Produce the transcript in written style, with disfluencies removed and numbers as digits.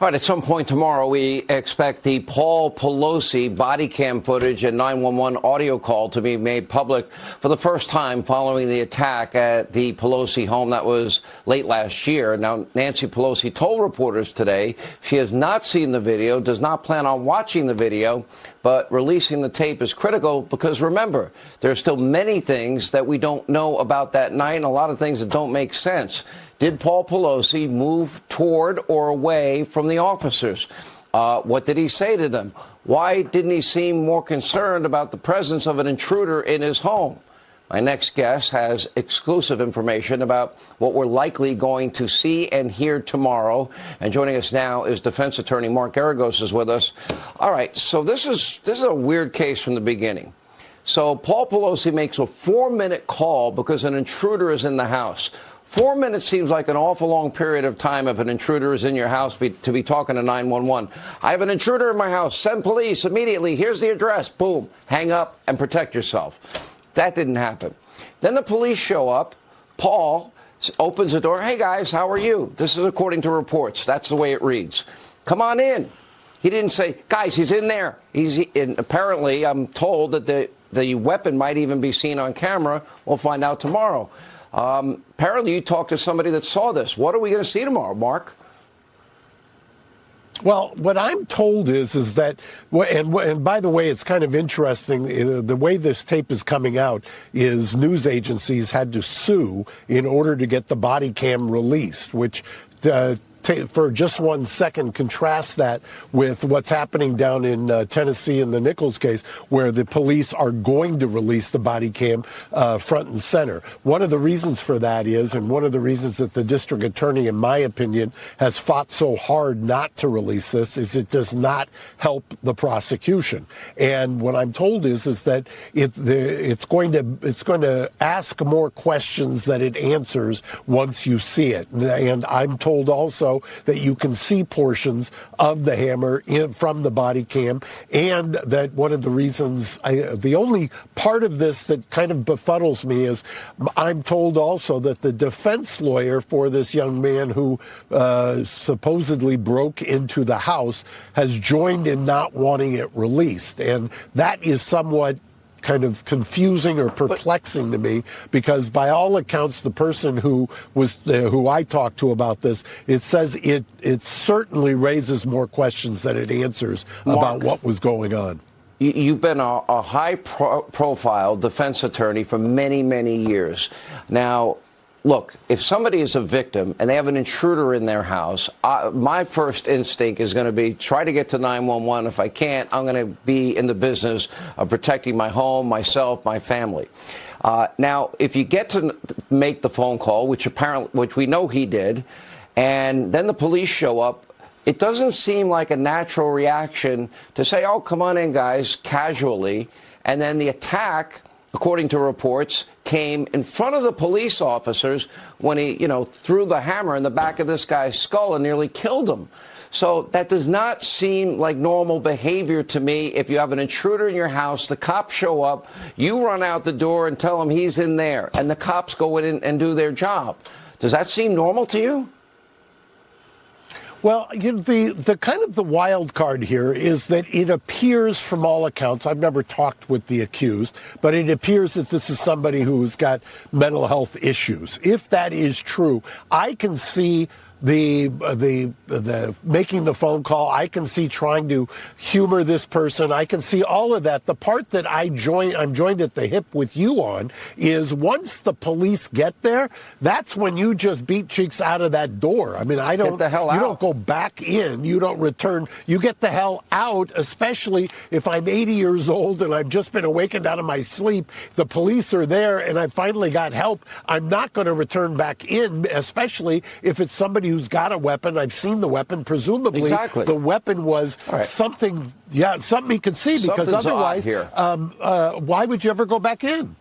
All right, at some point tomorrow, we expect the Paul Pelosi body cam footage and 911 audio call to be made public for the first time following the attack at the Pelosi home. That was late last year. Now, Nancy Pelosi told reporters today she has not seen the video, does not plan on watching the video, but releasing the tape is critical because, remember, there are still many things that we don't know about that night and a lot of things that don't make sense. Did Paul Pelosi move toward or away from the officers? What did he say to them? Why didn't he seem more concerned about the presence of an intruder in his home? My next guest has exclusive information about what we're likely going to see and hear tomorrow. And joining us now is defense attorney Mark Geragos is with us. All right, so this is a weird case from the beginning. So Paul Pelosi makes a 4-minute call because an intruder is in the house. 4 minutes seems like an awful long period of time if an intruder is in your house to be talking to 911. I have an intruder in my house. Send police immediately. Here's the address. Boom. Hang up and protect yourself. That didn't happen. Then the police show up. Paul opens the door. Hey, guys, how are you? This is according to reports. That's the way it reads. Come on in. He didn't say, guys, he's in there. And apparently, I'm told that the weapon might even be seen on camera. We'll find out tomorrow. Apparently, you talked to somebody that saw this. What are we going to see tomorrow, Mark? Well, what I'm told is that, and by the way, it's kind of interesting. The way this tape is coming out is news agencies had to sue in order to get the body cam released, which for just 1 second, contrast that with what's happening down in Tennessee in the Nichols case, where the police are going to release the body cam front and center. One of the reasons for that is, and one of the reasons that the district attorney, in my opinion, has fought so hard not to release this, is it does not help the prosecution. And what I'm told is that it's going to ask more questions than it answers once you see it. And I'm told also that you can see portions of the hammer from the body cam, and that one of the reasons, the only part of this that kind of befuddles me is I'm told also that the defense lawyer for this young man who supposedly broke into the house has joined in not wanting it released. And that is somewhat kind of confusing or perplexing to me, because by all accounts, the person who I talked to about this, it says it certainly raises more questions than it answers about what was going on. You've been a high-profile defense attorney for many, many years. Now, look, if somebody is a victim and they have an intruder in their house, my first instinct is going to be try to get to 911. If I can't, I'm going to be in the business of protecting my home, myself, my family. Now, if you get to make the phone call, which we know he did, and then the police show up, it doesn't seem like a natural reaction to say, oh, come on in, guys, casually. And then the attack, according to reports, came in front of the police officers when he, threw the hammer in the back of this guy's skull and nearly killed him. So that does not seem like normal behavior to me. If you have an intruder in your house, the cops show up, you run out the door and tell him he's in there, and the cops go in and do their job. Does that seem normal to you? Well, the kind of the wild card here is that it appears, from all accounts, I've never talked with the accused, but it appears that this is somebody who's got mental health issues. If that is true, I can see the making the phone call. I can see trying to humor this person. I can see all of that. The part that I'm joined at the hip with you on is once the police get there, that's when you just beat cheeks out of that door. I mean, Get the hell out. You don't go back in. You don't return. You get the hell out, especially if I'm 80 years old and I've just been awakened out of my sleep. The police are there and I finally got help. I'm not going to return back in, especially if it's somebody who's got a weapon. I've seen the weapon. Presumably, the weapon was something he could see, because otherwise, why would you ever go back in?